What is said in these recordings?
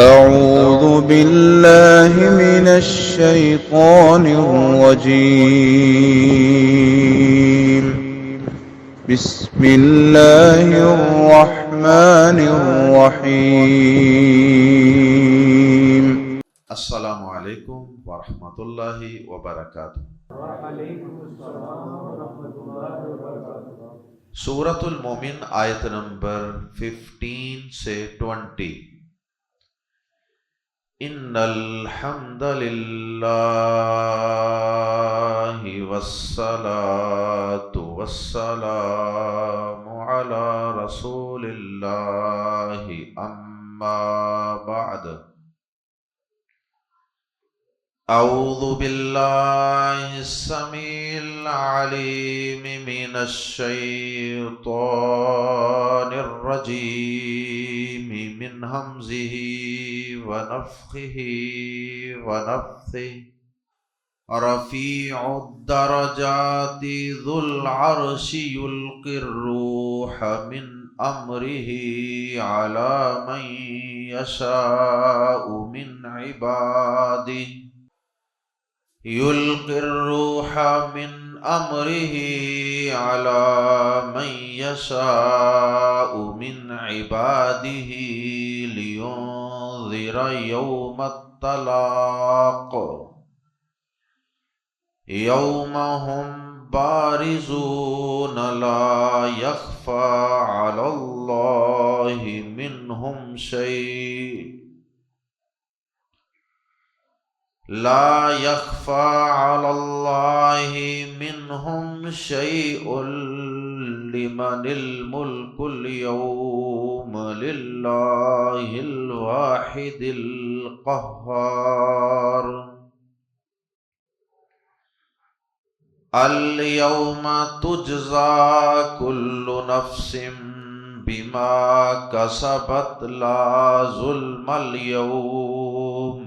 أعوذ بالله من الشيطان الرجيم. بسم الله الرحمن الرحيم. السلام علیکم ورحمۃ اللہ وبرکاتہ۔ سورۃ المومن آیت نمبر 15 سے 20۔ ان الحمد للہ والصلاة والسلام علی رسول اللہ اما بعد۔ اعوذ باللہ السمیع العلیم من الشیطان الرجیم من ہمزہ ونفخہ ونفثہ۔ رفیع الدرجات ذو العرش یلقی الروح من امرہ علی من یشاء من عبادہ يلقي الروح من أمره على من يشاء من عباده لينذر يوم التلاق يوم هم بارزون لا يخفى على الله منهم شيء لا يخفى على الله منهم شيء لمن الملك اليوم لله الواحد القهار اليوم تجزى كل نفس بما كسبت لا ظلم اليوم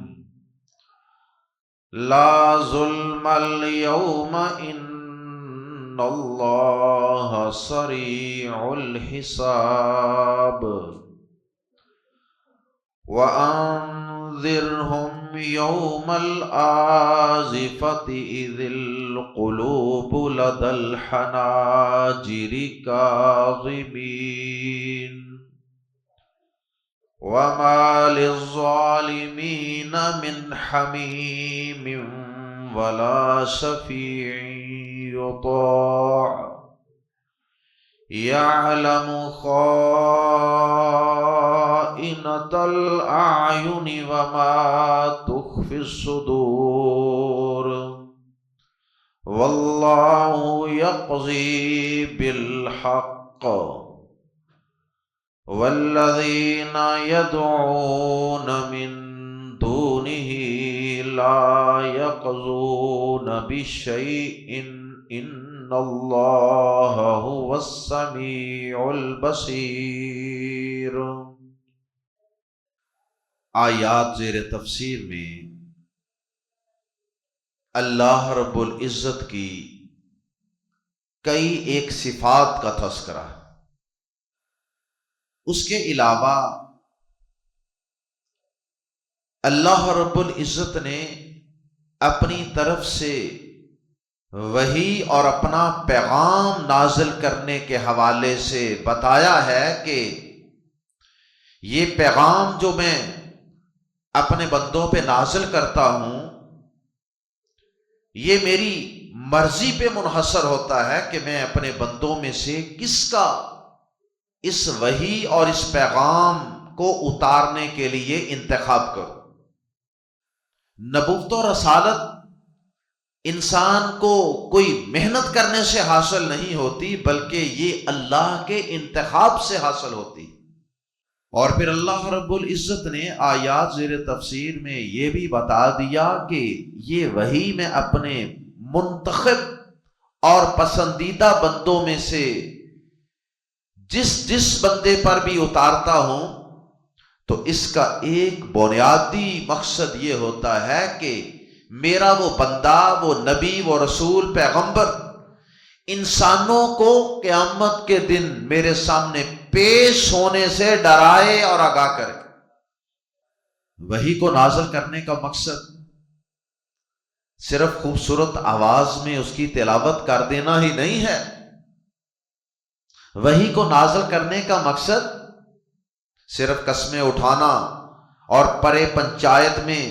لا ظلم اليوم ان اللہ سریع الحساب وانذرهم يوم الآزفة اذ القلوب لدى الحناجر كاظمين وما للظالمين من حميم ولا شفيع يطاع يعلم خائنة الأعين وما تخفي الصدور والله يقضي بالحق والذین یدعون من دونہ لا یقضون بشیء ان اللہ هو السمیع البصیر۔ آیات زیر تفسیر میں اللہ رب العزت کی کئی ایک صفات کا تذکرہ ہے۔ اس کے علاوہ اللہ رب العزت نے اپنی طرف سے وحی اور اپنا پیغام نازل کرنے کے حوالے سے بتایا ہے کہ یہ پیغام جو میں اپنے بندوں پہ نازل کرتا ہوں یہ میری مرضی پہ منحصر ہوتا ہے کہ میں اپنے بندوں میں سے کس کا اس وحی اور اس پیغام کو اتارنے کے لیے انتخاب کرو۔ نبوت و رسالت انسان کو کوئی محنت کرنے سے حاصل نہیں ہوتی بلکہ یہ اللہ کے انتخاب سے حاصل ہوتی۔ اور پھر اللہ رب العزت نے آیات زیر تفسیر میں یہ بھی بتا دیا کہ یہ وحی میں اپنے منتخب اور پسندیدہ بندوں میں سے جس بندے پر بھی اتارتا ہوں تو اس کا ایک بنیادی مقصد یہ ہوتا ہے کہ میرا وہ بندہ، وہ نبی، وہ رسول، پیغمبر انسانوں کو قیامت کے دن میرے سامنے پیش ہونے سے ڈرائے اور آگاہ کرے۔ وحی کو نازل کرنے کا مقصد صرف خوبصورت آواز میں اس کی تلاوت کر دینا ہی نہیں ہے۔ وحی کو نازل کرنے کا مقصد صرف قسمیں اٹھانا اور پرے پنچایت میں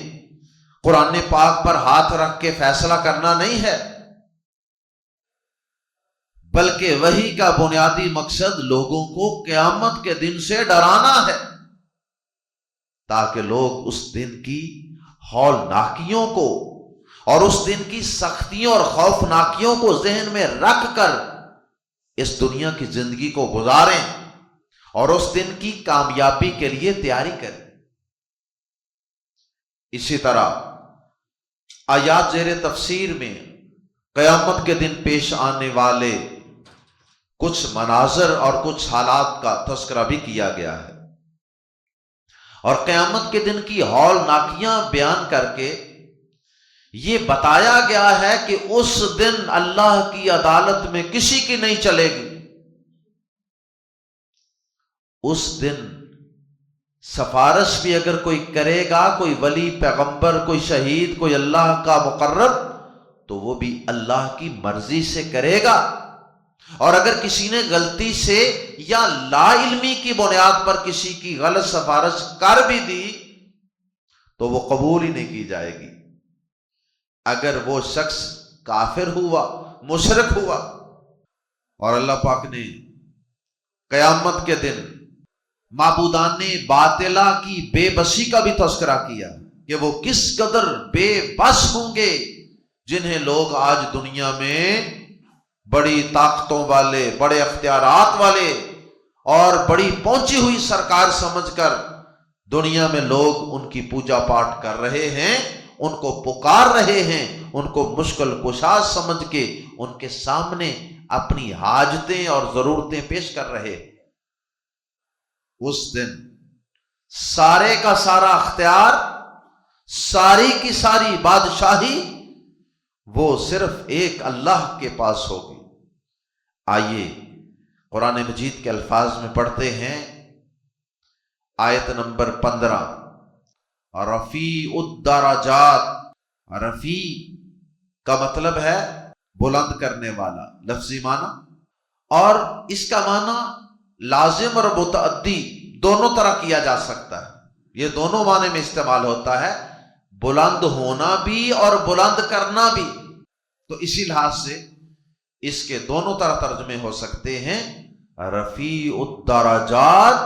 قرآن پاک پر ہاتھ رکھ کے فیصلہ کرنا نہیں ہے، بلکہ وحی کا بنیادی مقصد لوگوں کو قیامت کے دن سے ڈرانا ہے، تاکہ لوگ اس دن کی ہولناکیوں کو اور اس دن کی سختیوں اور خوفناکیوں کو ذہن میں رکھ کر اس دنیا کی زندگی کو گزاریں اور اس دن کی کامیابی کے لیے تیاری کریں۔ اسی طرح آیات زیر تفسیر میں قیامت کے دن پیش آنے والے کچھ مناظر اور کچھ حالات کا تذکرہ بھی کیا گیا ہے، اور قیامت کے دن کی ہولناکیاں بیان کر کے یہ بتایا گیا ہے کہ اس دن اللہ کی عدالت میں کسی کی نہیں چلے گی۔ اس دن سفارش بھی اگر کوئی کرے گا، کوئی ولی، پیغمبر، کوئی شہید، کوئی اللہ کا مقرب، تو وہ بھی اللہ کی مرضی سے کرے گا، اور اگر کسی نے غلطی سے یا لا علمی کی بنیاد پر کسی کی غلط سفارش کر بھی دی تو وہ قبول ہی نہیں کی جائے گی، اگر وہ شخص کافر ہوا، مشرک ہوا۔ اور اللہ پاک نے قیامت کے دن معبودان باطلہ کی بے بسی کا بھی تذکرہ کیا کہ وہ کس قدر بے بس ہوں گے، جنہیں لوگ آج دنیا میں بڑی طاقتوں والے، بڑے اختیارات والے اور بڑی پہنچی ہوئی سرکار سمجھ کر دنیا میں لوگ ان کی پوجا پاٹ کر رہے ہیں، ان کو پکار رہے ہیں، ان کو مشکل کشا سمجھ کے ان کے سامنے اپنی حاجتیں اور ضرورتیں پیش کر رہے ہیں۔ اس دن سارے کا سارا اختیار، ساری کی ساری بادشاہی وہ صرف ایک اللہ کے پاس ہوگی۔ آئیے قرآن مجید کے الفاظ میں پڑھتے ہیں، آیت نمبر 15، رفیع الدرجات۔ رفیع کا مطلب ہے بلند کرنے والا، لفظی معنی، اور اس کا معنی لازم اور متعدی دونوں طرح کیا جا سکتا ہے، یہ دونوں معنی میں استعمال ہوتا ہے، بلند ہونا بھی اور بلند کرنا بھی۔ تو اسی لحاظ سے اس کے دونوں طرح ترجمے ہو سکتے ہیں۔ رفیع الدرجات،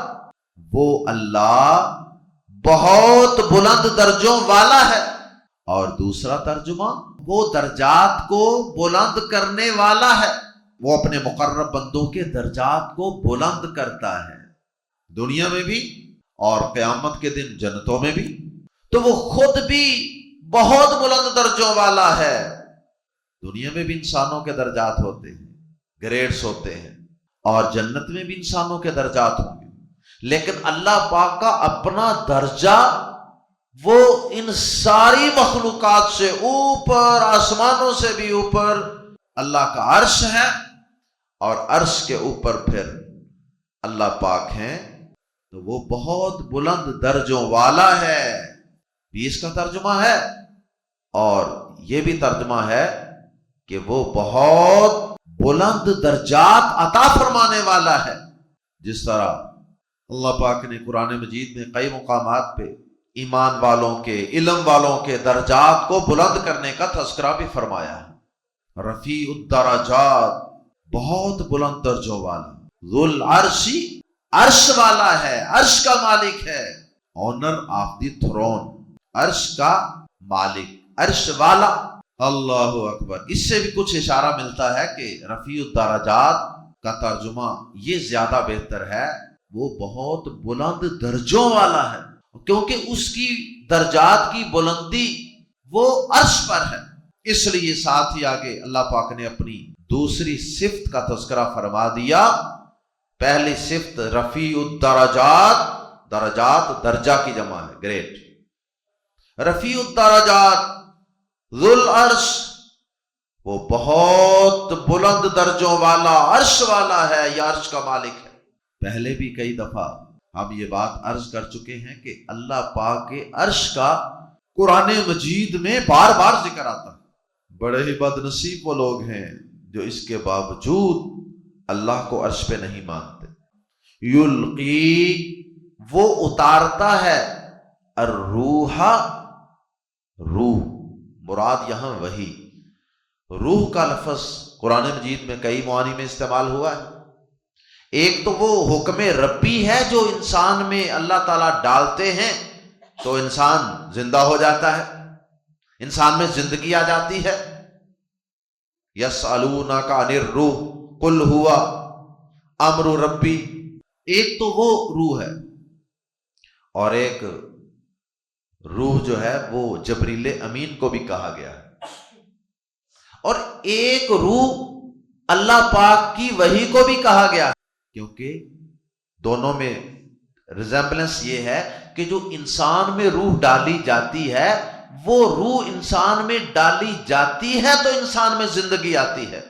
وہ اللہ بہت بلند درجوں والا ہے، اور دوسرا ترجمہ وہ درجات کو بلند کرنے والا ہے، وہ اپنے مقرب بندوں کے درجات کو بلند کرتا ہے، دنیا میں بھی اور قیامت کے دن جنتوں میں بھی۔ تو وہ خود بھی بہت بلند درجوں والا ہے۔ دنیا میں بھی انسانوں کے درجات ہوتے ہیں، گریڈز ہوتے ہیں، اور جنت میں بھی انسانوں کے درجات ہوں گے، لیکن اللہ پاک کا اپنا درجہ وہ ان ساری مخلوقات سے اوپر، آسمانوں سے بھی اوپر اللہ کا عرش ہے، اور عرش کے اوپر پھر اللہ پاک ہیں، تو وہ بہت بلند درجوں والا ہے۔ یہ اس کا ترجمہ ہے، اور یہ بھی ترجمہ ہے کہ وہ بہت بلند درجات عطا فرمانے والا ہے۔ جس طرح اللہ پاک نے قرآن مجید میں کئی مقامات پہ ایمان والوں کے، علم والوں کے درجات کو بلند کرنے کا تذکرہ بھی فرمایا ہے۔ رفیع الدرجات، بہت بلند درجوں والا، ذو العرش، عرش والا ہے، عرش کا مالک ہے، آنر آف دی تھرون، عرش کا مالک، عرش والا۔ اللہ اکبر۔ اس سے بھی کچھ اشارہ ملتا ہے کہ رفیع الدرجات کا ترجمہ یہ زیادہ بہتر ہے، وہ بہت بلند درجوں والا ہے، کیونکہ اس کی درجات کی بلندی وہ عرش پر ہے۔ اس لیے ساتھ ہی آگے اللہ پاک نے اپنی دوسری صفت کا تذکرہ فرما دیا۔ پہلی صفت رفیع الدرجات، درجات درجہ کی جمع ہے، گریٹ۔ رفیع الدرجات، ذو العرش، وہ بہت بلند درجوں والا، عرش والا ہے، یا عرش کا مالک ہے۔ پہلے بھی کئی دفعہ اب یہ بات عرض کر چکے ہیں کہ اللہ پاک کے عرش کا قرآن مجید میں بار بار ذکر آتا ہے۔ بڑے ہی بد نصیب وہ لوگ ہیں جو اس کے باوجود اللہ کو عرش پہ نہیں مانتے۔ یلقی، وہ اتارتا ہے، الروح، روح، مراد یہاں وحی۔ روح کا لفظ قرآن مجید میں کئی معانی میں استعمال ہوا ہے۔ ایک تو وہ حکم ربی ہے جو انسان میں اللہ تعالیٰ ڈالتے ہیں تو انسان زندہ ہو جاتا ہے، انسان میں زندگی آ جاتی ہے۔ یسألونک عن الروح قل ہوا امر ربی، ایک تو وہ روح ہے، اور ایک روح جو ہے وہ جبریل امین کو بھی کہا گیا ہے، اور ایک روح اللہ پاک کی وحی کو بھی کہا گیا ہے، کیونکہ دونوں میں ریزمبلنس یہ ہے کہ جو انسان میں روح ڈالی جاتی ہے وہ روح انسان میں ڈالی جاتی ہے تو انسان میں زندگی آتی ہے۔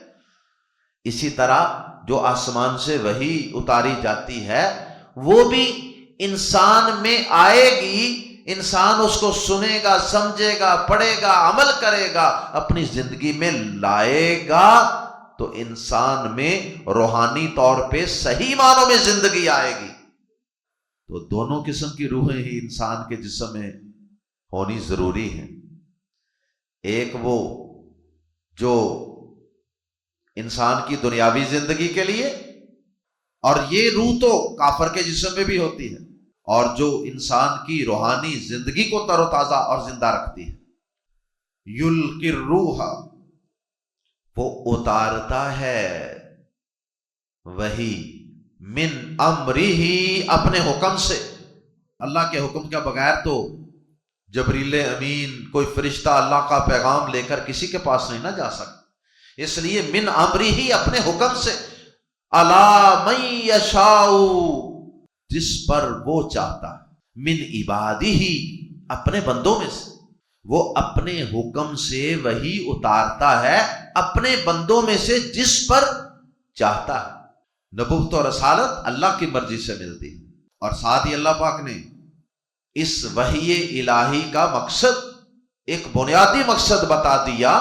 اسی طرح جو آسمان سے وحی اتاری جاتی ہے وہ بھی انسان میں آئے گی، انسان اس کو سنے گا، سمجھے گا، پڑھے گا، عمل کرے گا، اپنی زندگی میں لائے گا تو انسان میں روحانی طور پہ صحیح معنوں میں زندگی آئے گی۔ تو دونوں قسم کی روحیں ہی انسان کے جسم میں ہونی ضروری ہے۔ ایک وہ جو انسان کی دنیاوی زندگی کے لیے، اور یہ روح تو کافر کے جسم میں بھی ہوتی ہے، اور جو انسان کی روحانی زندگی کو تر و تازہ اور زندہ رکھتی ہے۔ یلقی الروح، وہ اتارتا ہے وہی، من امرہ، اپنے حکم سے۔ اللہ کے حکم کے بغیر تو جبریل امین کوئی فرشتہ اللہ کا پیغام لے کر کسی کے پاس نہیں نہ جا سکتا، اس لیے من امرہ، اپنے حکم سے، الی من یشاء، جس پر وہ چاہتا ہے، من عبادہ، اپنے بندوں میں سے، وہ اپنے حکم سے وہی اتارتا ہے اپنے بندوں میں سے جس پر چاہتا ہے۔ نبوت اور رسالت اللہ کی مرضی سے ملتی ہے، اور ساتھ ہی اللہ پاک نے اس وحی الہی کا مقصد، ایک بنیادی مقصد بتا دیا،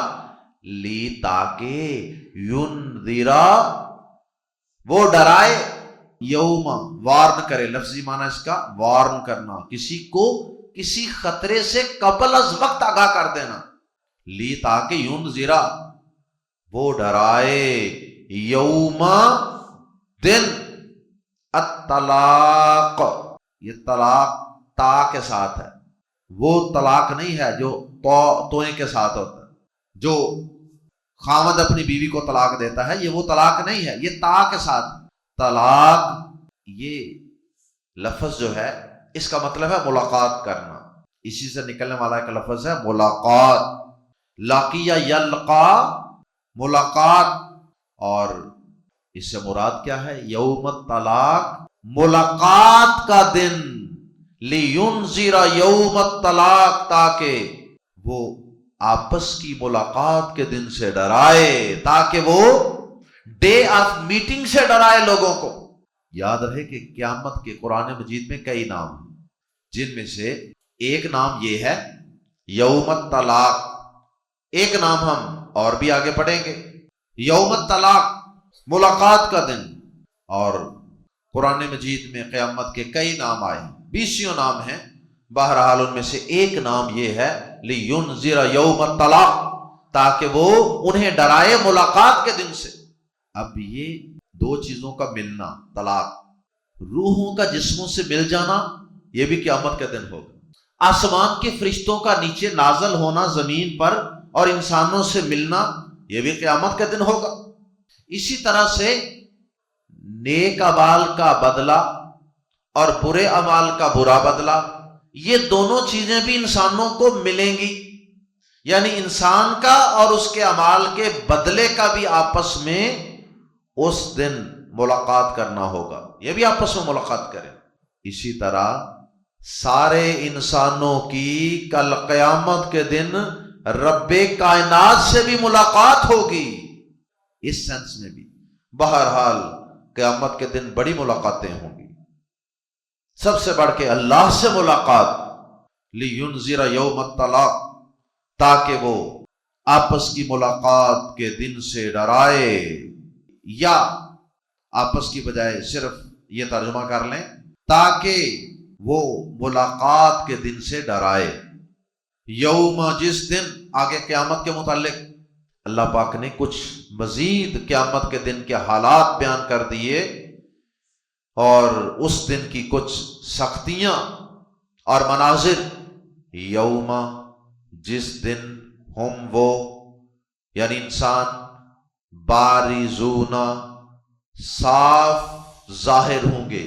لی، تاکہ ینذرا، وہ ڈرائے، یوم، وارن کرے، لفظی معنی اس کا وارن کرنا، کسی کو کسی خطرے سے قبل از وقت آگاہ کر دینا، لی، تاکہ ینذرا، وہ ڈرائے، یوم، دن، الطلاق، یہ طلاق تا کے ساتھ ہے، وہ طلاق نہیں ہے جو توئیں کے ساتھ ہوتا ہے، جو خاوند اپنی بیوی کو طلاق دیتا ہے، یہ وہ طلاق نہیں ہے، یہ تا کے ساتھ طلاق۔ یہ لفظ جو ہے اس کا مطلب ہے ملاقات کرنا، اسی سے نکلنے والا ایک لفظ ہے ملاقات، لاقیہ یلقا، ملاقات، اور اس سے مراد کیا ہے؟ یوم الطلاق، ملاقات کا دن، لینذر یوم الطلاق، تاکہ وہ آپس کی ملاقات کے دن سے ڈرائے، تاکہ وہ ڈے آف میٹنگ سے ڈرائے لوگوں کو۔ یاد رہے کہ قیامت کے قرآن مجید میں کئی نام ہیں، جن میں سے ایک نام یہ ہے یوم الطلاق، ایک نام ہم اور بھی آگے پڑھیں گے، یوم الطلاق، ملاقات کا دن۔ اور قرآن مجید میں قیامت کے کئی نام آئے ہیں، 20 نام ہیں، بہرحال ان میں سے ایک نام یہ ہے لینذر یوم الطلاق، تاکہ وہ انہیں ڈرائے ملاقات کے دن سے۔ اب یہ دو چیزوں کا ملنا، طلاق، روحوں کا جسموں سے مل جانا، یہ بھی قیامت کے دن ہوگا، آسمان کے فرشتوں کا نیچے نازل ہونا زمین پر اور انسانوں سے ملنا، یہ بھی قیامت کے دن ہوگا۔ اسی طرح سے نیک اعمال کا بدلہ اور برے اعمال کا برا بدلہ، یہ دونوں چیزیں بھی انسانوں کو ملیں گی، یعنی انسان کا اور اس کے اعمال کے بدلے کا بھی آپس میں اس دن ملاقات کرنا ہوگا، یہ بھی آپس میں ملاقات کریں۔ اسی طرح سارے انسانوں کی کل قیامت کے دن رب کائنات سے بھی ملاقات ہوگی، اس سینس میں بھی۔ بہرحال قیامت کے دن بڑی ملاقاتیں ہوں گی۔ سب سے بڑھ کے اللہ سے ملاقات، لِيُنذِرَ يَوْمَ الطَّلَاقِ، تاکہ وہ آپس کی ملاقات کے دن سے ڈرائے، یا آپس کی بجائے صرف یہ ترجمہ کر لیں تاکہ وہ ملاقات کے دن سے ڈرائے۔ یوم، جس دن، آگے قیامت کے متعلق اللہ پاک نے کچھ مزید قیامت کے دن کے حالات بیان کر دیے، اور اس دن کی کچھ سختیاں اور مناظر۔ یوم، جس دن، ہم وہ یعنی انسان، بارزون، صاف ظاہر ہوں گے۔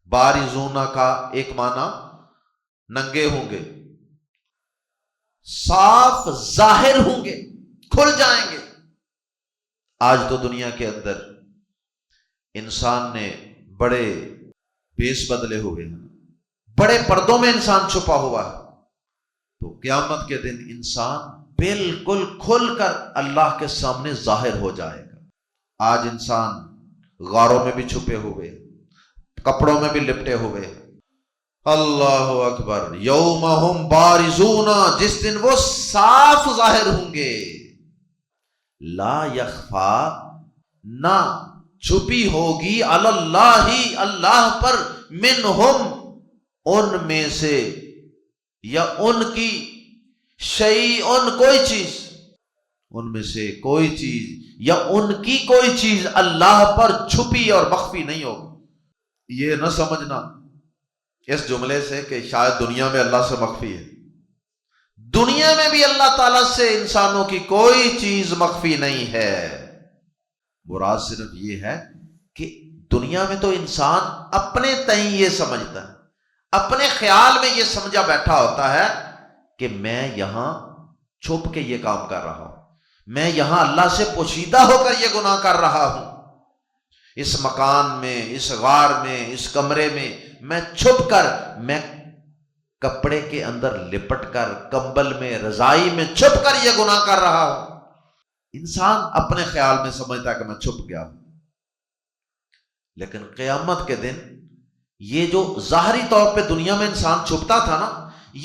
بارزون کا ایک معنی ننگے ہوں گے، صاف ظاہر ہوں گے، کھل جائیں گے۔ آج تو دنیا کے اندر انسان نے بڑے بیس بدلے ہوئے ہیں، بڑے پردوں میں انسان چھپا ہوا ہے، تو قیامت کے دن انسان بالکل کھل کر اللہ کے سامنے ظاہر ہو جائے گا۔ آج انسان غاروں میں بھی چھپے ہوئے، کپڑوں میں بھی لپٹے ہوئے۔ اللہ اکبر، یوم ہم بارزون، جس دن وہ صاف ظاہر ہوں گے۔ لا یخفا، نہ چھپی ہوگی، علی اللہ، اللہ پر، منہم، ان میں سے، یا ان کی، شیئن، کوئی چیز، ان میں سے کوئی چیز یا ان کی کوئی چیز اللہ پر چھپی اور مخفی نہیں ہوگی۔ یہ نہ سمجھنا اس جملے سے کہ شاید دنیا میں اللہ سے مخفی ہے، دنیا میں بھی اللہ تعالیٰ سے انسانوں کی کوئی چیز مخفی نہیں ہے۔ مراد صرف یہ ہے کہ دنیا میں تو انسان اپنے تئیں یہ سمجھتا ہے، اپنے خیال میں یہ سمجھا بیٹھا ہوتا ہے کہ میں یہاں چھپ کے یہ کام کر رہا ہوں، میں یہاں اللہ سے پوشیدہ ہو کر یہ گناہ کر رہا ہوں، اس مکان میں، اس غار میں، اس کمرے میں چھپ کر، میں کپڑے کے اندر لپٹ کر، کمبل میں، رضائی میں چھپ کر یہ گناہ کر رہا ہوں۔ انسان اپنے خیال میں سمجھتا ہے کہ میں چھپ گیا ہوں، لیکن قیامت کے دن یہ جو ظاہری طور پہ دنیا میں انسان چھپتا تھا نا،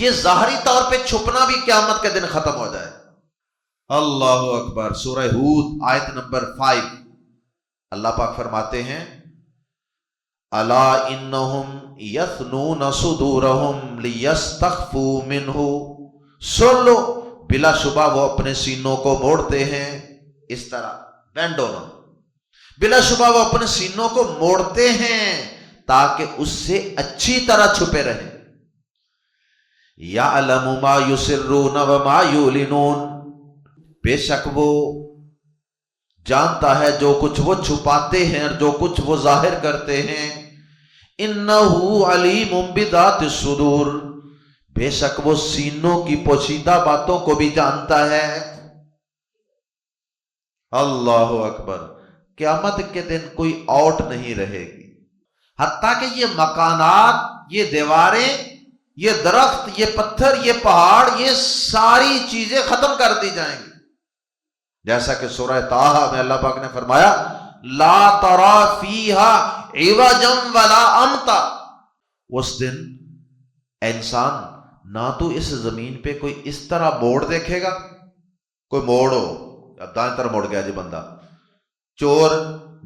یہ ظاہری طور پہ چھپنا بھی قیامت کے دن ختم ہو جائے۔ اللہ اکبر، سورہ ہود آیت نمبر 5، اللہ پاک فرماتے ہیں، الا انہم یثنون صدورہم لیستخفوا منہ، سن لو، بلا شبہ وہ اپنے سینوں کو موڑتے ہیں، اس طرح بینڈ ہونا، بلا شبہ وہ اپنے سینوں کو موڑتے ہیں تاکہ اس سے اچھی طرح چھپے رہیں۔ یعلم ما یسرون وما یعلنون، بے شک وہ جانتا ہے جو کچھ وہ چھپاتے ہیں اور جو کچھ وہ ظاہر کرتے ہیں۔ انہ علیم بذات الصدور، بے شک وہ سینوں کی پوشیدہ باتوں کو بھی جانتا ہے۔ اللہ اکبر، قیامت کے دن کوئی آؤٹ نہیں رہے گی، حتیٰ کہ یہ مکانات، یہ دیواریں، یہ درخت، یہ پتھر، یہ پہاڑ، یہ ساری چیزیں ختم کر دی جائیں گی، جیسا کہ سورہ طٰہٰ میں اللہ پاک نے فرمایا، لا تری فیہا عوجا ولا امتا، اس دن انسان نہ تو اس زمین پہ کوئی اس طرح موڑ دیکھے گا، کوئی موڑ ہو، دائیں طرف مڑ گیا جی بندہ، چور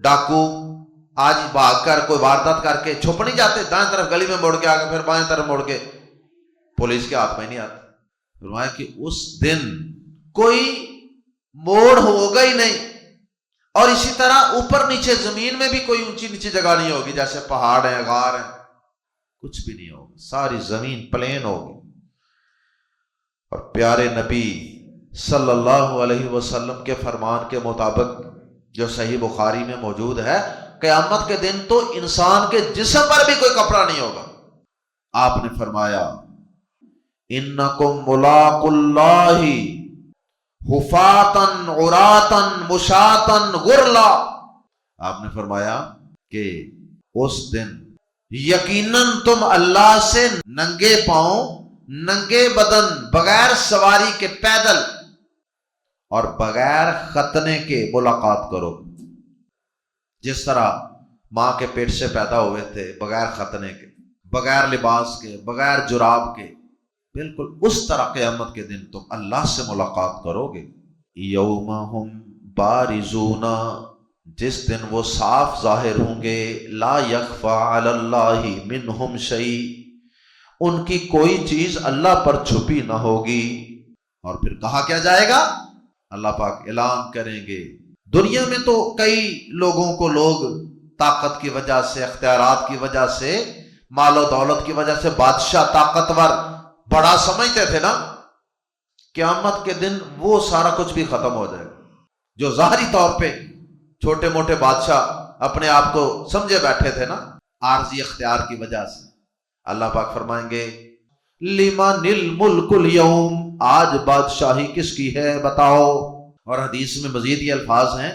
ڈاکو آج بھاگ کر کوئی واردات کر کے چھپ نہیں جاتے، دائیں طرف گلی میں مڑ کے آگے پھر بائیں طرف مڑ کے پولیس کے ہاتھ میں نہیں آتے۔ فرمایا کہ اس دن کوئی موڑ ہوگا ہی نہیں، اور اسی طرح اوپر نیچے زمین میں بھی کوئی اونچی نیچی جگہ نہیں ہوگی، جیسے پہاڑ ہیں، غار ہیں، کچھ بھی نہیں ہوگا، ساری زمین پلین ہوگی۔ اور پیارے نبی صلی اللہ علیہ وسلم کے فرمان کے مطابق جو صحیح بخاری میں موجود ہے، قیامت کے دن تو انسان کے جسم پر بھی کوئی کپڑا نہیں ہوگا۔ آپ نے فرمایا، انکم ملاقو اللہ حفاتن عراتن مشاتن غرلا، آپ نے فرمایا کہ اس دن یقیناً تم اللہ سے ننگے پاؤں، ننگے بدن، بغیر سواری کے پیدل اور بغیر ختنے کے ملاقات کرو، جس طرح ماں کے پیٹ سے پیدا ہوئے تھے بغیر ختنے کے، بغیر لباس کے، بغیر جراب کے، بالکل اس طرح قیامت کے دن تم اللہ سے ملاقات کرو گے۔ یوم ہم بارزون، جس دن وہ صاف ظاہر ہوں گے، لا یخفی علی اللہ منہم شیء، ان کی کوئی چیز اللہ پر چھپی نہ ہوگی۔ اور پھر کہا کیا جائے گا؟ اللہ پاک اعلان کریں گے۔ دنیا میں تو کئی لوگوں کو لوگ طاقت کی وجہ سے، اختیارات کی وجہ سے، مال و دولت کی وجہ سے بادشاہ طاقتور بڑا سمجھتے تھے نا۔ قیامت کے دن وہ سارا کچھ بھی ختم ہو جائے گا۔ جو ظاہری طور پہ چھوٹے موٹے بادشاہ اپنے آپ کو سمجھے بیٹھے تھے نا عارضی اختیار کی وجہ سے، اللہ پاک فرمائیں گے لمن الملک اليوم، آج بادشاہی کس کی ہے بتاؤ۔ اور حدیث میں مزید یہ الفاظ ہیں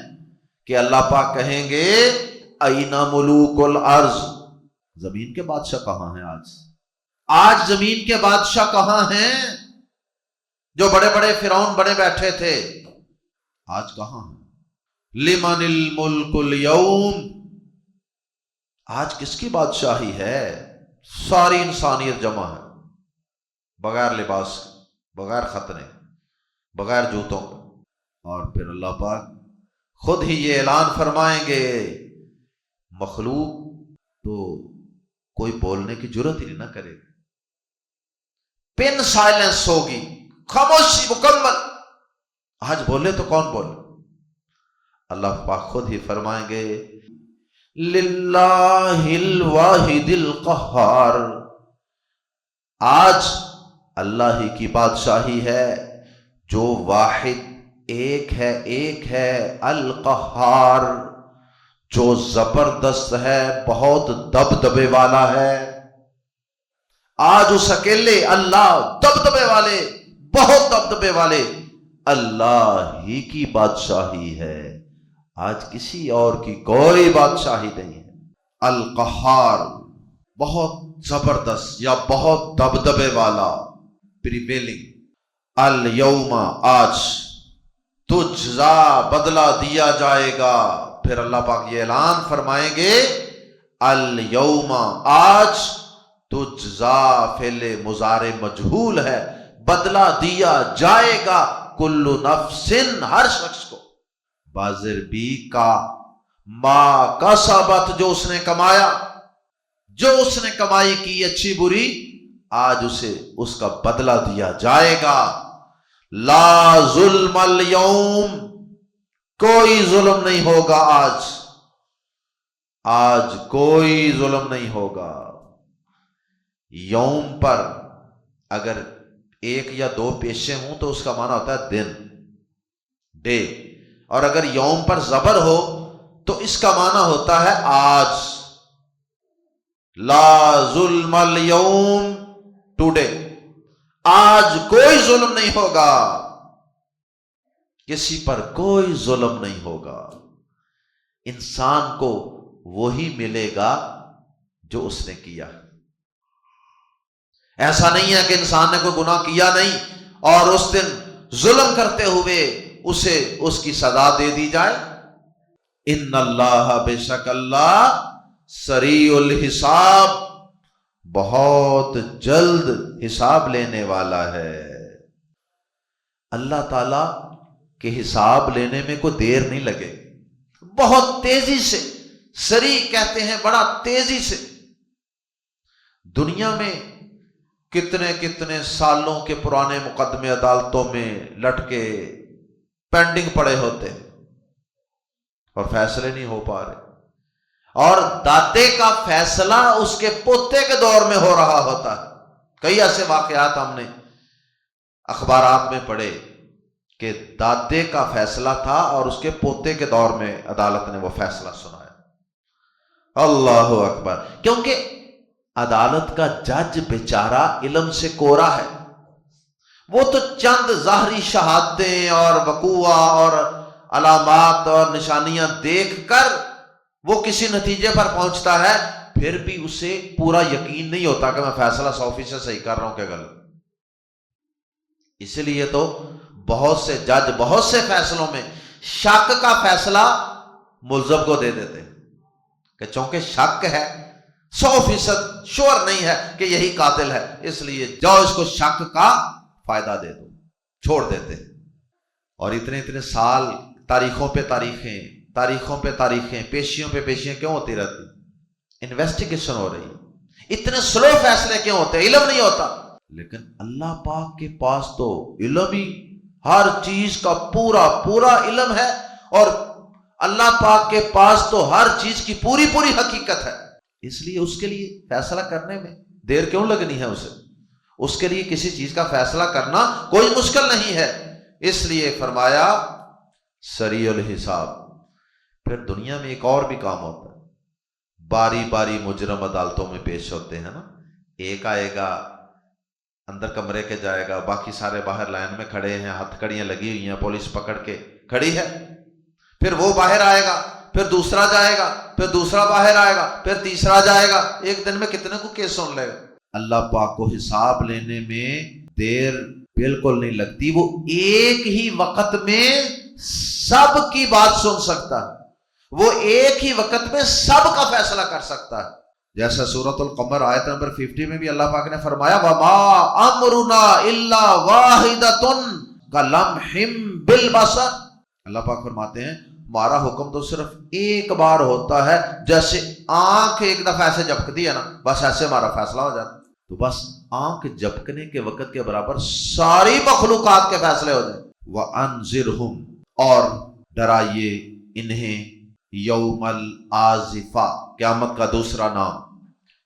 کہ اللہ پاک کہیں گے این ملوک الارض، زمین کے بادشاہ کہاں ہیں آج زمین کے بادشاہ کہاں ہیں؟ جو بڑے بڑے فرعون بنے بیٹھے تھے، آج کہاں ہیں؟ لمن الملک اليوم، آج کس کی بادشاہی ہے؟ ساری انسانیت جمع ہے، بغیر لباس، بغیر ختنے، بغیر جوتوں۔ اور پھر اللہ پاک خود ہی یہ اعلان فرمائیں گے، مخلوق تو کوئی بولنے کی جرت ہی نہ کرے، پن سائلنس ہوگی، خاموشی مکمل۔ آج بولے تو کون بولے؟ اللہ پاک خود ہی فرمائیں گے للہ الواحد القہار، آج اللہ ہی کی بادشاہی ہے جو واحد ایک ہے، القہار، جو زبردست ہے، بہت دبدبے والا ہے۔ آج اس اکیلے اللہ دبدبے والے، بہت دبدبے والے اللہ ہی کی بادشاہی ہے، آج کسی اور کی کوئی بادشاہی نہیں ہے۔ القہار، بہت زبردست یا بہت دبدبے والا، پریویلنگ۔ الیوم، آج، تجزا، بدلہ دیا جائے گا۔ پھر اللہ پاک یہ اعلان فرمائیں گے الیوم، آج، تجزا فعل مضارع مجہول ہے، بدلہ دیا جائے گا، کل نفس، ہر شخص کو، بازر بھی کا، ما کسبت، جو اس نے کمایا، جو اس نے کمائی کی اچھی بری، آج اسے اس کا بدلہ دیا جائے گا۔ لا ظلم اليوم، کوئی ظلم نہیں ہوگا آج کوئی ظلم نہیں ہوگا۔ یوم پر اگر ایک یا دو پیشے ہوں تو اس کا معنی ہوتا ہے دن، ڈے، اور اگر یوم پر زبر ہو تو اس کا معنی ہوتا ہے آج۔ لا ظلم اليوم، ٹوڈے، آج کوئی ظلم نہیں ہوگا، کسی پر کوئی ظلم نہیں ہوگا۔ انسان کو وہی ملے گا جو اس نے کیا۔ ایسا نہیں ہے کہ انسان نے کوئی گناہ کیا نہیں اور اس دن ظلم کرتے ہوئے اسے اس کی سزا دے دی جائے۔ ان اللہ، بے شک اللہ، سریع الحساب، بہت جلد حساب لینے والا ہے۔ اللہ تعالی کے حساب لینے میں کوئی دیر نہیں لگے، بہت تیزی سے، سریع کہتے ہیں بڑا تیزی سے۔ دنیا میں کتنے کتنے سالوں کے پرانے مقدمے عدالتوں میں لٹکے پینڈنگ پڑے ہوتے اور فیصلے نہیں ہو پا رہے، اور دادے کا فیصلہ اس کے پوتے کے دور میں ہو رہا ہوتا ہے۔ کئی ایسے واقعات ہم نے اخبارات میں پڑھے کہ دادے کا فیصلہ تھا اور اس کے پوتے کے دور میں عدالت نے وہ فیصلہ سنایا۔ اللہ اکبر! کیونکہ عدالت کا جج بیچارہ علم سے کورا ہے، وہ تو چند ظاہری شہادتیں اور وقوع اور علامات اور نشانیاں دیکھ کر وہ کسی نتیجے پر پہنچتا ہے، پھر بھی اسے پورا یقین نہیں ہوتا کہ میں فیصلہ 100% صحیح کر رہا ہوں کہ غلط۔ اس لیے تو بہت سے جج بہت سے فیصلوں میں شک کا فیصلہ ملزم کو دے دیتے کہ چونکہ شک ہے 100% شور نہیں ہے کہ یہی قاتل ہے، اس لیے جاؤ اس کو شک کا فائدہ دے دو، چھوڑ دیتے۔ اور اتنے سال تاریخوں پہ تاریخیں، پیشیوں پہ پیشیاں کیوں ہوتی رہتی؟ انویسٹیگیشن ہو رہی، اتنے سلو فیصلے کیوں ہوتے؟ علم نہیں ہوتا۔ لیکن اللہ پاک کے پاس تو علم ہی ہر چیز کا پورا علم ہے، اور اللہ پاک کے پاس تو ہر چیز کی پوری حقیقت ہے، اس لیے اس کے لیے فیصلہ کرنے میں دیر کیوں لگنی ہے؟ اس کے لیے کسی چیز کا فیصلہ کرنا کوئی مشکل نہیں ہے، اس لیے فرمایا سریع الحساب۔ پھر دنیا میں ایک اور بھی کام ہوتا ہے، باری مجرم عدالتوں میں پیش ہوتے ہیں نا، ایک آئے گا اندر کمرے کے جائے گا، باقی سارے باہر لائن میں کھڑے ہیں، ہتھ کڑیاں لگی ہوئی ہیں، پولیس پکڑ کے کھڑی ہے، پھر وہ باہر آئے گا، پھر دوسرا جائے گا، پھر دوسرا باہر آئے گا، پھر تیسرا جائے گا، ایک دن میں کتنے کو کیس سن لے گا؟ اللہ پاک کو حساب لینے میں دیر بالکل نہیں لگتی، وہ ایک ہی وقت میں سب کی بات سن سکتا ہے، وہ ایک ہی وقت میں سب کا فیصلہ کر سکتا ہے۔ جیسا سورۃ القمر آیت نمبر 50 میں بھی اللہ پاک نے فرمایا وَمَا أَمْرُنَا إِلَّا وَاحِدَةٌ كَلَمْحٍ بِالْبَصَرِ، اللہ پاک فرماتے ہیں ہمارا حکم تو صرف ایک بار ہوتا ہے، جیسے آنکھ ایک دفعہ ایسے جھپکتی ہے نا، بس ایسے ہمارا فیصلہ ہو جاتا ہے۔ تو بس آنکھ جھپکنے کے وقت کے برابر ساری مخلوقات کے فیصلے ہو جائیں۔ وَأَنذِرْهُمْ، اور ڈرائیے انہیں، یوم الآزفہ، قیامت کا دوسرا نام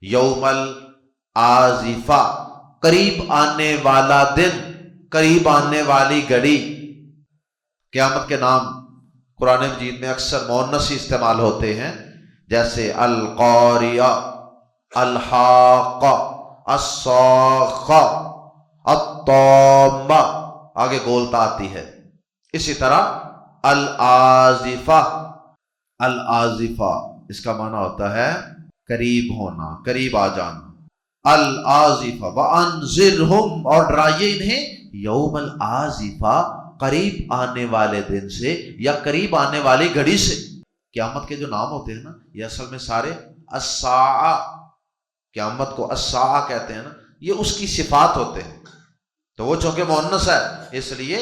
یوم الآزفہ، قریب آنے والا دن، قریب آنے والی گھڑی۔ قیامت کے نام قرآن مجید میں اکثر مؤنث ہی استعمال ہوتے ہیں، جیسے القاریہ، الحاقہ، الصاخہ، الطامہ، آگے گولتا آتی ہے۔ اسی طرح الآزفہ، الآزفہ اس کا معنی ہوتا ہے قریب ہونا، قریب آ جانا۔ الآزفہ وَأَنذِرْهُمْ، اور ڈرائیے انہیں، یوم الآزفہ، قریب آنے والے دن سے یا قریب آنے والی گھڑی سے۔ قیامت کے جو نام ہوتے ہیں نا، یہ اصل میں سارے الساعہ، قیامت کو الساعہ کہتے ہیں نا، یہ اس کی صفات ہوتے ہیں، تو وہ چونکہ مؤنث ہے اس لیے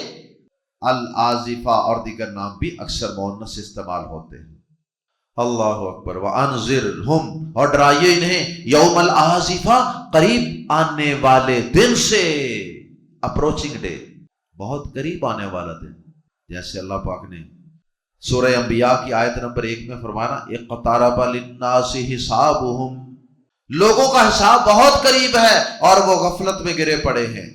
الآزفہ اور دیگر نام بھی اکثر مؤنث استعمال ہوتے ہیں۔ اللہ اکبر۔ وَأَنذِرْهُمْ، اور ڈرائیے انہیں، یوم الآزفہ، قریب آنے والے دن سے، اپروچنگ ڈے، بہت قریب آنے والا دن۔ جیسے اللہ پاک نے سورہ انبیاء کی آیت نمبر 1 میں فرمایا اقترب للناس حسابهم، لوگوں کا حساب بہت قریب ہے اور وہ غفلت میں گرے پڑے ہیں،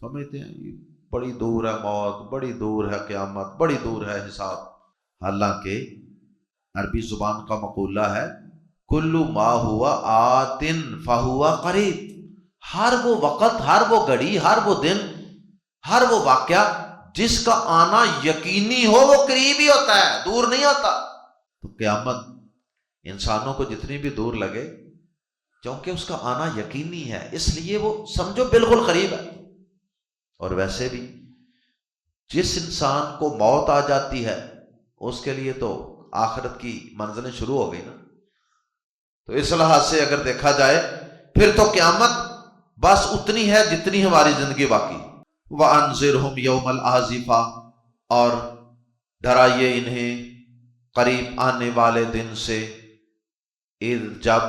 سمجھتے ہیں یہ بڑی دور ہے موت، بڑی دور ہے قیامت، بڑی دور ہے حساب۔ حالانکہ عربی زبان کا مقولہ ہے کل ما ہوا آتن فہوا قریب، ہر وہ وقت، ہر وہ گھڑی، ہر وہ دن، ہر وہ واقعہ جس کا آنا یقینی ہو وہ قریب ہی ہوتا ہے، دور نہیں ہوتا۔ تو قیامت انسانوں کو جتنی بھی دور لگے، کیونکہ اس کا آنا یقینی ہے، اس لیے وہ سمجھو بالکل قریب ہے۔ اور ویسے بھی جس انسان کو موت آ جاتی ہے اس کے لیے تو آخرت کی منزلیں شروع ہو گئی نا۔ تو اس لحاظ سے اگر دیکھا جائے پھر تو قیامت بس اتنی ہے جتنی ہماری زندگی باقی۔ وَأَنذِرْهُمْ يَوْمَ الْآزِفَةِ، اور ڈرائیے انہیں قریب آنے والے دن سے، اذ، جب،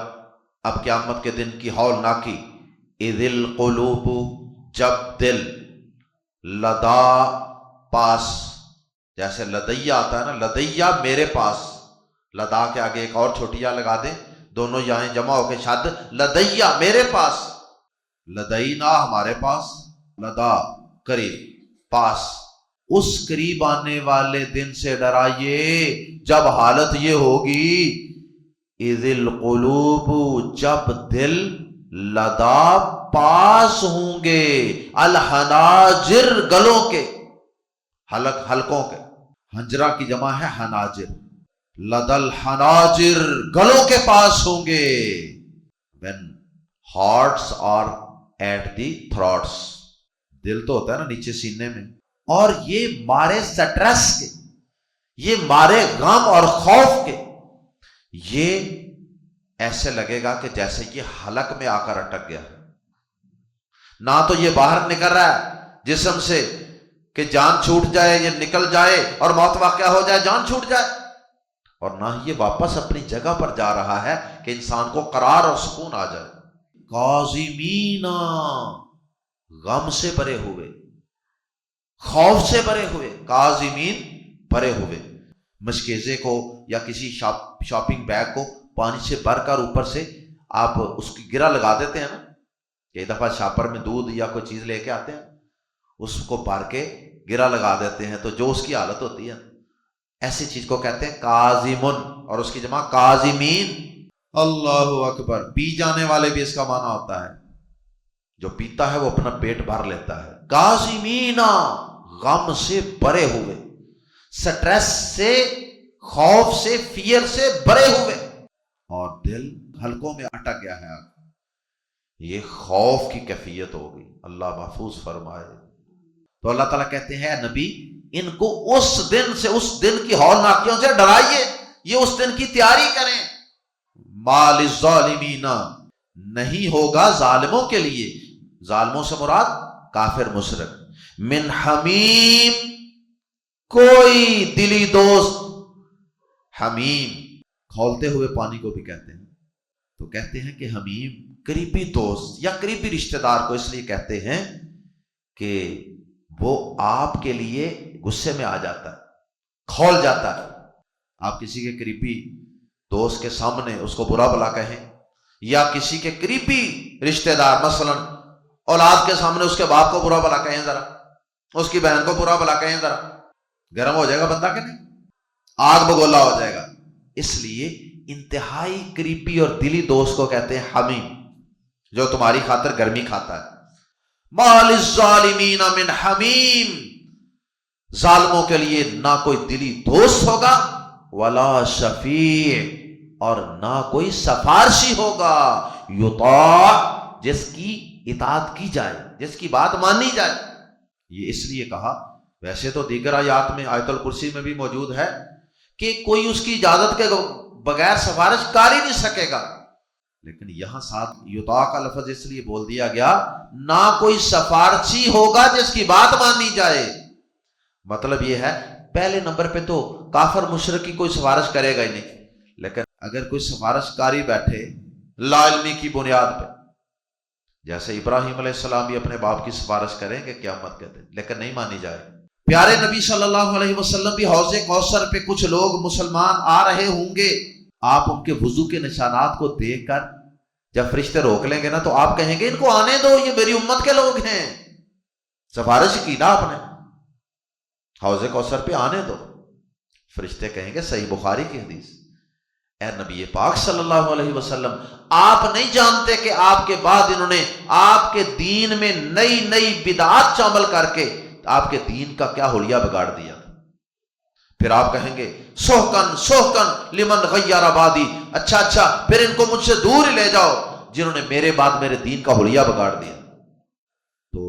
اب قیامت کے دن کی ہولناکی، اذ القلوب، جب دل، لدا، پاس، جیسے لدیہ آتا ہے نا، لدیہ میرے پاس، لدا کے آگے ایک اور چھوٹی یا لگا دیں، دونوں یائیں جمع ہو کے شد، لدیہ میرے پاس، لدینا ہمارے پاس، لدا قریب، پاس، اس قریب آنے والے دن سے ڈرائیے جب حالت یہ ہوگی، اذ القلوب، جب دل، لدا، پاس ہوں گے، الحناجر، گلوں کے، حلقوں کے، حنجرہ کی جمع ہے حناجر، لدى الحناجر، گلوں کے پاس ہوں گے، when hearts are at the throats، دل تو ہوتا ہے نا نیچے سینے میں، اور یہ مارے سٹریس کے، یہ مارے غم اور خوف کے، یہ ایسے لگے گا کہ جیسے یہ حلق میں آ کر اٹک گیا، نہ تو یہ باہر نکل رہا ہے جسم سے کہ جان چھوٹ جائے، یہ نکل جائے اور موت واقع ہو جائے، جان چھوٹ جائے، اور نہ ہی یہ واپس اپنی جگہ پر جا رہا ہے کہ انسان کو قرار اور سکون آ جائے۔ کاظمین، غم سے بھرے ہوئے، خوف سے بھرے ہوئے، کاظمین بھرے ہوئے۔ مشکیزے کو یا کسی شاپنگ بیگ کو پانی سے بھر کر اوپر سے آپ اس کی گرہ لگا دیتے ہیں نا، کہ ایک دفعہ شاپر میں دودھ یا کوئی چیز لے کے آتے ہیں، اس کو بھر کے گرہ لگا دیتے ہیں تو جو اس کی حالت ہوتی ہے، ایسی چیز کو کہتے ہیں کاظمن، اور اس کی جمع کاظمین۔ اللہ اکبر، پی جانے والے بھی اس کا معنی ہوتا ہے، جو پیتا ہے وہ اپنا پیٹ بھر لیتا ہے۔ کاظمین، غم سے بھرے ہوئے، سٹریس سے، خوف سے، فیئر سے بھرے ہوئے، اور دل حلقوں میں اٹک گیا ہے۔ یہ خوف کی کیفیت ہوگی، اللہ محفوظ فرمائے۔ تو اللہ تعالیٰ کہتے ہیں نبی، ان کو اس دن سے، اس دن کی ہولناکیوں سے ڈرائیے، یہ اس دن کی تیاری کریں۔ ما للظالمین، نہیں ہوگا ظالموں کے لیے، ظالموں سے مراد کافر مشرک، من حمیم، کوئی دلی دوست۔ حمیم کھولتے ہوئے پانی کو بھی کہتے ہیں، تو کہتے ہیں کہ حمیم قریبی دوست یا قریبی رشتہ دار کو اس لیے کہتے ہیں کہ وہ آپ کے لیے غصے میں آ جاتا ہے، کھول جاتا ہے۔ آپ کسی کے قریبی دوست کے سامنے اس کو برا بھلا کہیں، یا کسی کے قریبی رشتہ دار مثلا اولاد کے سامنے اس کے باپ کو برا بھلا کہیں، ذرا اس کی بہن کو برا بھلا کہیں، ذرا گرم ہو جائے گا بندہ کہ نہیں، آگ بگولا ہو جائے گا۔ اس لیے انتہائی قریبی اور دلی دوست کو کہتے ہیں حمیم، جو تمہاری خاطر گرمی کھاتا ہے۔ ما للظالمین من حمیم، ظالموں کے لیے نہ کوئی دلی دوست ہوگا، ولا شفیع، اور نہ کوئی سفارشی ہوگا، یطاع، جس کی اطاعت کی جائے، جس کی بات مانی جائے۔ یہ اس لیے کہا، ویسے تو دیگر آیات میں، آیت الکرسی میں بھی موجود ہے کہ کوئی اس کی اجازت کے بغیر سفارش کر ہی نہیں سکے گا، لیکن یہاں ساتھ یطاع کا لفظ اس لیے بول دیا گیا، نہ کوئی سفارشی ہوگا جس کی بات مانی جائے۔ مطلب یہ ہے، پہلے نمبر پہ تو کافر مشرک کی کوئی سفارش کرے گا ہی نہیں، لیکن اگر کوئی سفارش کاری بیٹھے لا علمی کی بنیاد پہ، جیسے ابراہیم علیہ السلام بھی اپنے باپ کی سفارش کریں گے قیامت کے دن، لیکن نہیں مانی جائے۔ پیارے نبی صلی اللہ علیہ وسلم بھی حوض کوثر پہ کچھ لوگ مسلمان آ رہے ہوں گے، آپ ان کے وضو کے نشانات کو دیکھ کر جب فرشتے روک لیں گے نا، تو آپ کہیں گے ان کو آنے دو، یہ میری امت کے لوگ ہیں، سفارش کی نا آپ نے، حوض کوثر پہ آنے دو۔ فرشتے کہیں گے، صحیح بخاری کی حدیث، اے نبی پاک صلی اللہ علیہ وسلم، آپ نہیں جانتے کہ آپ کے بعد انہوں نے آپ کے دین میں نئی نئی بدعات شامل کر کے آپ کے دین کا کیا حلیہ بگاڑ دیا۔ پھر آپ کہیں گے، سوکن سوکن لمن غیر بعدی، اچھا اچھا، پھر ان کو مجھ سے دور ہی لے جاؤ جنہوں نے میرے بعد میرے دین کا حلیہ بگاڑ دیا۔ تو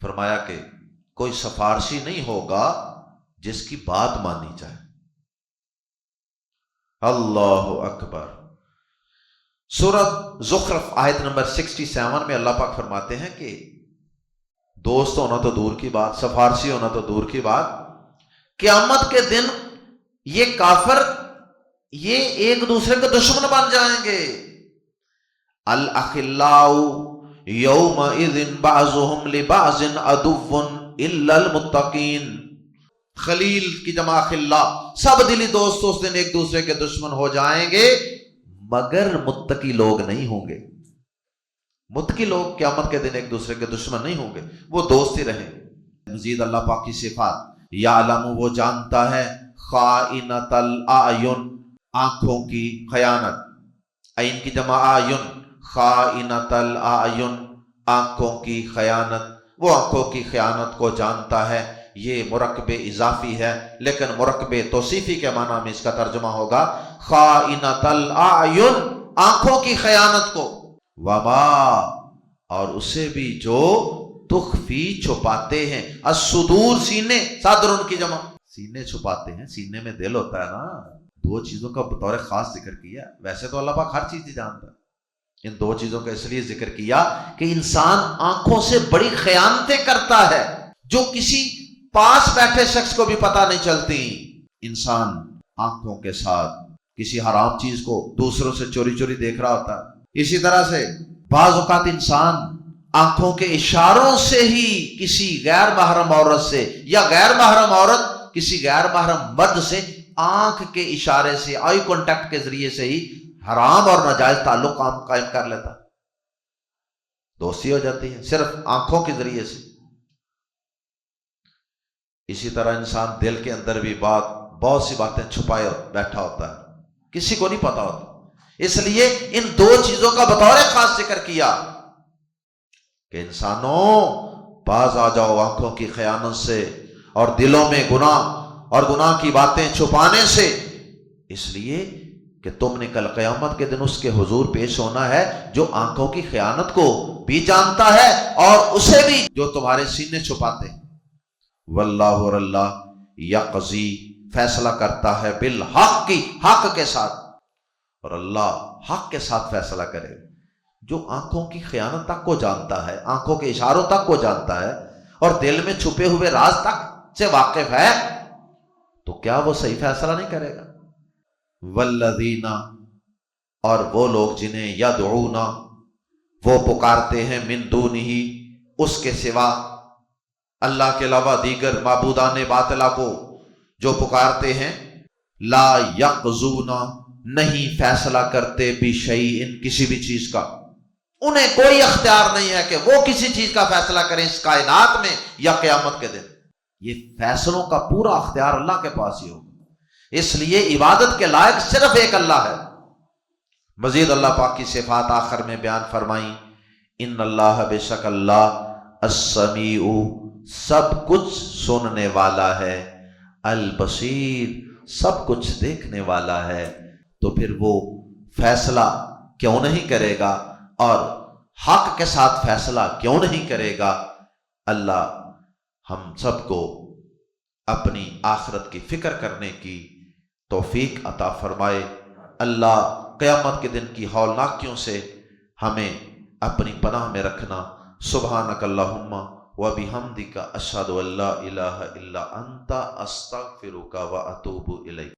فرمایا کہ کوئی سفارشی نہیں ہوگا جس کی بات مانی جائے۔ اللہ اکبر۔ سورۃ زخرف آیت نمبر 67 میں اللہ پاک فرماتے ہیں کہ دوست ہونا تو دور کی بات، سفارشی ہونا تو دور کی بات، قیامت کے دن یہ کافر یہ ایک دوسرے کے دشمن بن جائیں گے۔ الاخلاء یومئذ بعضهم لبعض عدو الا المتقین، خلیل کی جمع خلا، سب دلی دوست اس دن ایک دوسرے کے دشمن ہو جائیں گے مگر متقی لوگ نہیں ہوں گے۔ متقی لوگ قیامت کے دن ایک دوسرے کے دشمن نہیں ہوں گے، وہ دوست ہی رہیں گے۔ مزید اللہ پاک کی صفات، یعلم، وہ جانتا ہے، خائنۃ الاعین، آنکھوں کی خیانت، عین کی جمع اعین، خائنۃ الاعین، آنکھوں کی خیانت، وہ آنکھوں کی خیانت کو جانتا ہے۔ یہ مرکب اضافی ہے، لیکن مرکب توصیفی کے معنی میں اس کا ترجمہ ہوگا خائنۃ الاعین، آنکھوں کی خیانت کو، وما، اور اسے بھی جو تخفی چھپاتے ہیں، الصدور، سینے، صدر ان کی جمع، سینے چھپاتے ہیں، سینے میں دل ہوتا ہے نا، دو چیزوں کا بطور خاص ذکر کیا. ویسے تو اللہ پاک ہر چیز ہی جانتا ہے، ان دو چیزوں کا اس لیے ذکر کیا کہ انسان آنکھوں سے بڑی خیانتیں کرتا ہے جو کسی پاس بیٹھے شخص کو بھی پتہ نہیں چلتی. انسان آنکھوں کے ساتھ کسی حرام چیز کو دوسروں سے چوری چوری دیکھ رہا ہوتا ہے. اسی طرح سے بعض اوقات انسان آنکھوں کے اشاروں سے ہی کسی غیر محرم عورت سے، یا غیر محرم عورت کسی غیر محرم مرد سے آنکھ کے اشارے سے، آئی کانٹیکٹ کے ذریعے سے ہی حرام اور ناجائز تعلق قائم کر لیتا، دوستی ہو جاتی ہے صرف آنکھوں کے ذریعے سے. اسی طرح انسان دل کے اندر بھی بہت سی باتیں چھپائے بیٹھا ہوتا ہے، کسی کو نہیں پتا ہوتا. اس لیے ان دو چیزوں کا بطور خاص ذکر کیا کہ انسانوں باز آ جاؤ آنکھوں کی خیانت سے اور دلوں میں گناہ اور گناہ کی باتیں چھپانے سے، اس لیے کہ تم نے کل قیامت کے دن اس کے حضور پیش ہونا ہے جو آنکھوں کی خیانت کو بھی جانتا ہے اور اسے بھی جو تمہارے سینے چھپاتے. واللہ، اور اللہ، یقضی، فیصلہ کرتا ہے، بالحق، کی حق کے ساتھ، اور اللہ حق کے ساتھ فیصلہ کرے. جو آنکھوں کی خیانت تک کو جانتا ہے، آنکھوں کے اشاروں تک کو جانتا ہے اور دل میں چھپے ہوئے راز تک سے واقف ہے، تو کیا وہ صحیح فیصلہ نہیں کرے گا؟ والذین، اور وہ لوگ جنہیں یدعون، وہ پکارتے ہیں، من دونہ، اس کے سوا، اللہ کے علاوہ دیگر معبودان باطلہ کو جو پکارتے ہیں، لا یقضون، نہیں فیصلہ کرتے، بشیء، کسی بھی چیز کا. انہیں کوئی اختیار نہیں ہے کہ وہ کسی چیز کا فیصلہ کریں اس کائنات میں یا قیامت کے دن. یہ فیصلوں کا پورا اختیار اللہ کے پاس ہی ہوگا. اس لیے عبادت کے لائق صرف ایک اللہ ہے. مزید اللہ پاک کی صفات آخر میں بیان فرمائیں، ان اللہ، بے شک اللہ، السمیع، سب کچھ سننے والا ہے، البصیر، سب کچھ دیکھنے والا ہے. تو پھر وہ فیصلہ کیوں نہیں کرے گا اور حق کے ساتھ فیصلہ کیوں نہیں کرے گا؟ اللہ ہم سب کو اپنی آخرت کی فکر کرنے کی توفیق عطا فرمائے. اللہ قیامت کے دن کی ہولناکیوں سے ہمیں اپنی پناہ میں رکھنا. سبحانک اللہم وبحمدک، اشہد ان لا الہ الا انت، استغفرک واتوب الیک.